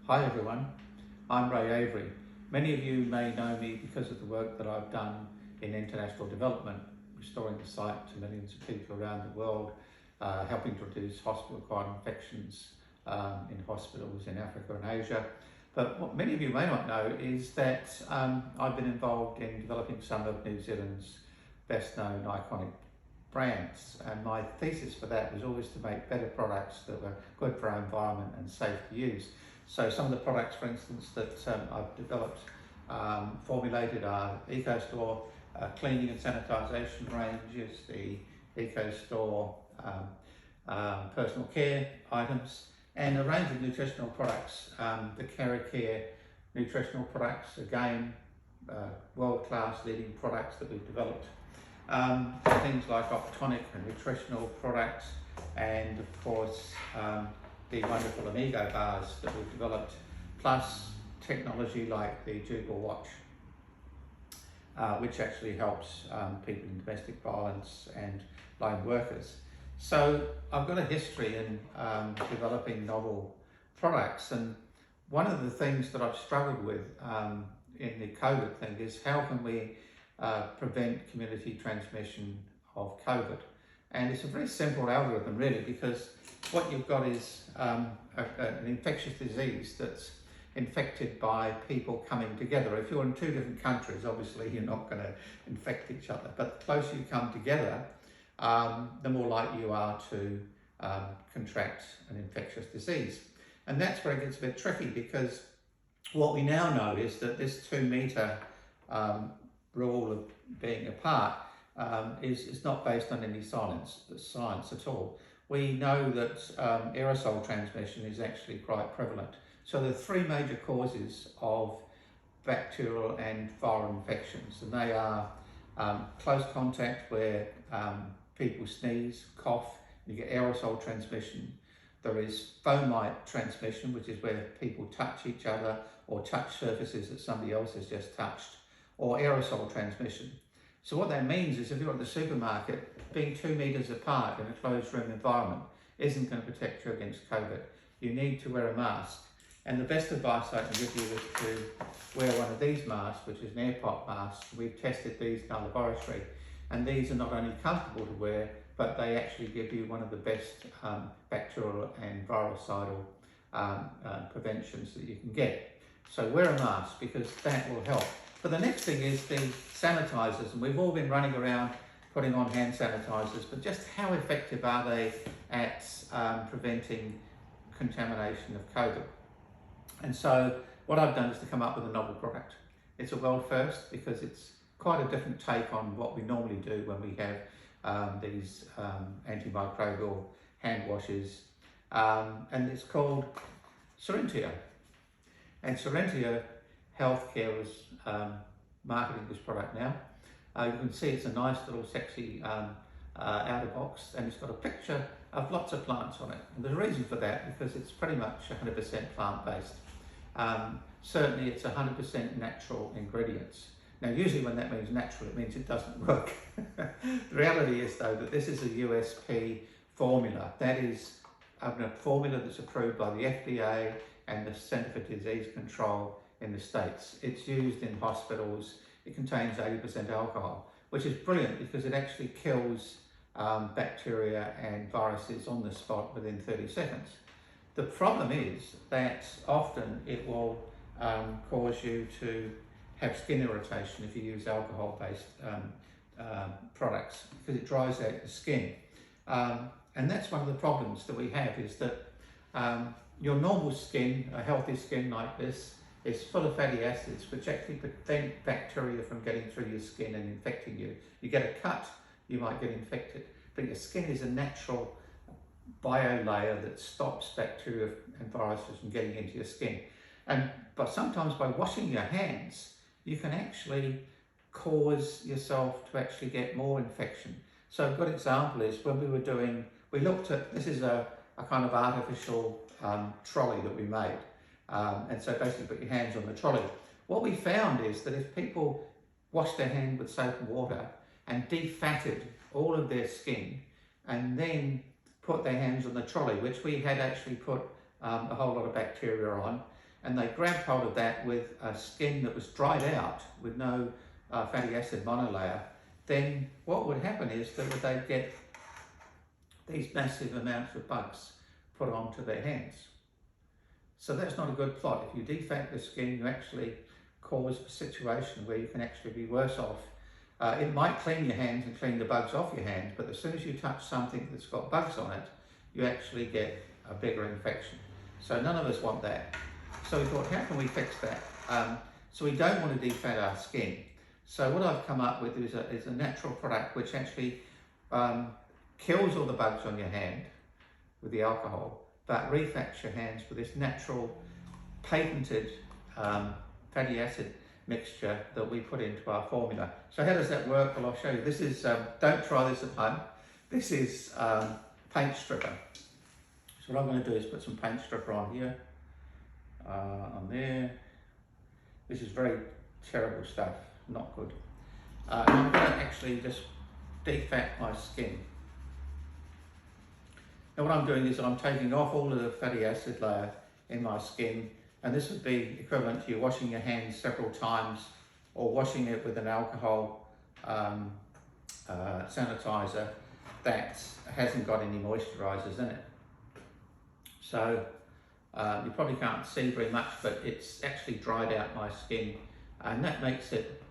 Hi everyone, I'm Ray Avery. Many of you may know me because of the work that I've done in international development, restoring the sight to millions of people around the world, helping to reduce hospital-acquired infections in hospitals in Africa and Asia. But what many of you may not know is that I've been involved in developing some of New Zealand's best-known iconic brands, and my thesis for that was always to make better products that were good for our environment and safe to use. So some of the products, for instance, that I've developed, formulated are EcoStore cleaning and sanitisation ranges, the EcoStore personal care items, and a range of nutritional products, the Care nutritional products, again, world-class leading products that we've developed. Things like optonic and nutritional products, and of course the wonderful Amigo bars that we've developed, plus technology like the Jugal watch, which actually helps people in domestic violence and lone workers. So I've got a history in developing novel products, and one of the things that I've struggled with in the COVID thing is how can we prevent community transmission of COVID. And it's a very simple algorithm really, because what you've got is an infectious disease that's infected by people coming together. If you're in two different countries, obviously you're not going to infect each other, but the closer you come together, the more likely you are to contract an infectious disease. And that's where it gets a bit tricky, because what we now know is that this 2 metre rule of being apart is not based on any science at all. We know that aerosol transmission is actually quite prevalent. So there are 3 major causes of bacterial and viral infections, and they are close contact, where people sneeze, cough, you get aerosol transmission. There is fomite transmission, which is where people touch each other or touch surfaces that somebody else has just touched, or aerosol transmission. So what that means is if you're at the supermarket, being 2 metres apart in a closed room environment isn't going to protect you against COVID. You need to wear a mask. And the best advice I can give you is to wear one of these masks, which is an airpot mask. We've tested these in our laboratory, and these are not only comfortable to wear, but they actually give you one of the best bacterial and virucidal preventions that you can get. So wear a mask, because that will help. But the next thing is the sanitisers, and we've all been running around putting on hand sanitisers, but just how effective are they at preventing contamination of COVID? And so what I've done is to come up with a novel product. It's a world first, because it's quite a different take on what we normally do when we have these antimicrobial hand washes, and it's called Serentia. And Serentia Healthcare is marketing this product now. You can see it's a nice little sexy outer box, and it's got a picture of lots of plants on it. And there's a reason for that, because it's pretty much 100% plant-based. Certainly it's 100% natural ingredients. Now usually when that means natural, it means it doesn't work. The reality is though that this is a USP formula. That is a formula that's approved by the FDA and the Centre for Disease Control in the States. It's used in hospitals. It contains 80% alcohol, which is brilliant because it actually kills bacteria and viruses on the spot within 30 seconds. The problem is that often it will cause you to have skin irritation if you use alcohol-based products, because it dries out the skin. And that's one of the problems that we have, is that your normal skin, a healthy skin like this, is full of fatty acids, which actually prevent bacteria from getting through your skin and infecting you. You get a cut, you might get infected, but your skin is a natural biolayer that stops bacteria and viruses from getting into your skin. But sometimes by washing your hands, you can actually cause yourself to actually get more infection. So a good example is when we looked at, this is a kind of artificial trolley that we made. And so basically put your hands on the trolley. What we found is that if people washed their hand with soap and water and defatted all of their skin, and then put their hands on the trolley, which we had actually put a whole lot of bacteria on, and they grabbed hold of that with a skin that was dried out with no fatty acid monolayer, then what would happen is that they'd get these massive amounts of bugs put onto their hands. So that's not a good plot. If you defat the skin, you actually cause a situation where you can actually be worse off. It might clean your hands and clean the bugs off your hands, but as soon as you touch something that's got bugs on it, you actually get a bigger infection. So none of us want that. So we thought, how can we fix that? So we don't want to defat our skin. So what I've come up with is a natural product which actually kills all the bugs on your hand with the alcohol, but refats your hands with this natural, patented fatty acid mixture that we put into our formula. So how does that work? Well, I'll show you. This is, don't try this at home. This is paint stripper. So what I'm going to do is put some paint stripper on here, on there. This is very terrible stuff, not good. And I'm going to actually just defat my skin. Now what I'm doing is I'm taking off all of the fatty acid layer in my skin, and this would be equivalent to you washing your hands several times or washing it with an alcohol sanitizer that hasn't got any moisturizers in it. So you probably can't see very much, but it's actually dried out my skin, and that makes it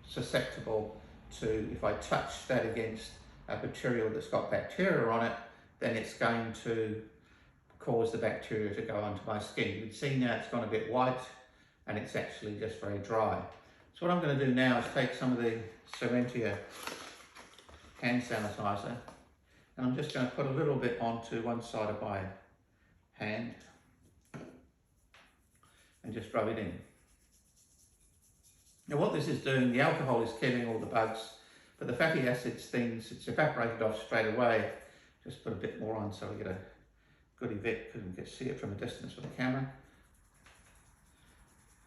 susceptible to, if I touch that against a material that's got bacteria on it, then it's going to cause the bacteria to go onto my skin. You can see now it's gone a bit white and it's actually just very dry. So what I'm going to do now is take some of the Serentia hand sanitizer, and I'm just going to put a little bit onto one side of my hand and just rub it in. Now what this is doing, the alcohol is killing all the bugs, but the fatty acids things, it's evaporated off straight away. Just put a bit more on so we get a good effect, because we can see it from a distance with the camera.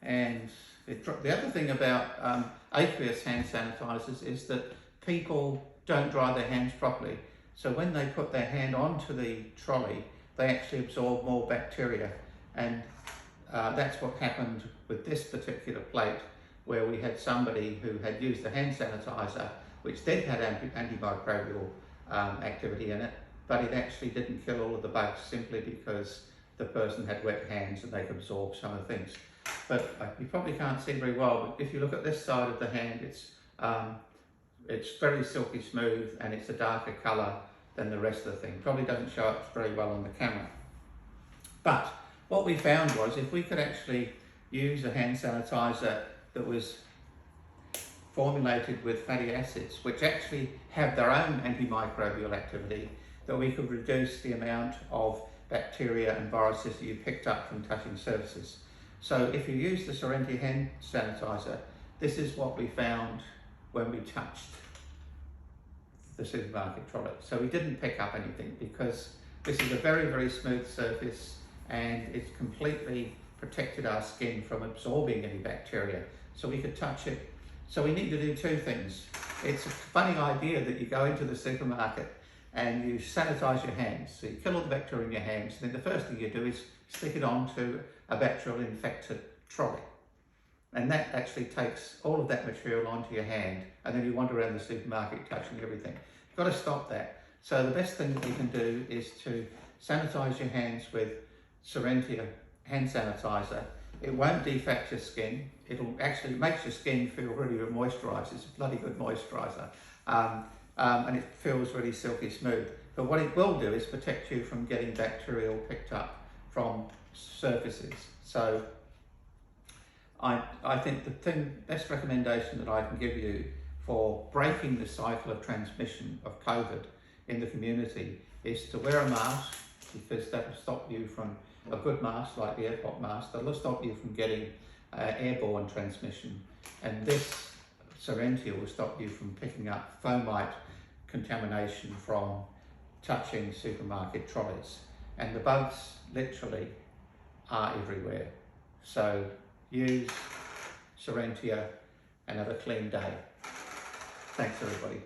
And the other thing about aqueous hand sanitizers is that people don't dry their hands properly. So when they put their hand onto the trolley, they actually absorb more bacteria. And that's what happened with this particular plate, where we had somebody who had used the hand sanitizer, which did have antimicrobial activity in it, but it actually didn't kill all of the bugs simply because the person had wet hands and they could absorb some of the things. But you probably can't see very well, but if you look at this side of the hand, it's very silky smooth and it's a darker colour than the rest of the thing. Probably doesn't show up very well on the camera. But what we found was, if we could actually use a hand sanitizer that was formulated with fatty acids, which actually have their own antimicrobial activity, that we could reduce the amount of bacteria and viruses that you picked up from touching surfaces. So if you use the Serentia hand sanitizer, this is what we found when we touched the supermarket trolley. So we didn't pick up anything, because this is a very, very smooth surface and it's completely protected our skin from absorbing any bacteria. So we could touch it. So we need to do two things. It's a funny idea that you go into the supermarket and you sanitize your hands. So you kill all the bacteria in your hands, and then the first thing you do is stick it onto a bacterial infected trolley. And that actually takes all of that material onto your hand, and then you wander around the supermarket touching everything. You've got to stop that. So the best thing that you can do is to sanitize your hands with Serentia hand sanitizer. It won't defat your skin. It'll actually makes your skin feel really moisturised. It's a bloody good moisturiser. And it feels really silky smooth. But what it will do is protect you from getting bacterial picked up from surfaces. So I think the best recommendation that I can give you for breaking the cycle of transmission of COVID in the community is to wear a mask, because that will stop you from, a good mask like the airport mask, that will stop you from getting airborne transmission. And this Serentia will stop you from picking up fomite contamination from touching supermarket trolleys. And the bugs literally are everywhere. So use Serentia and have a clean day. Thanks everybody.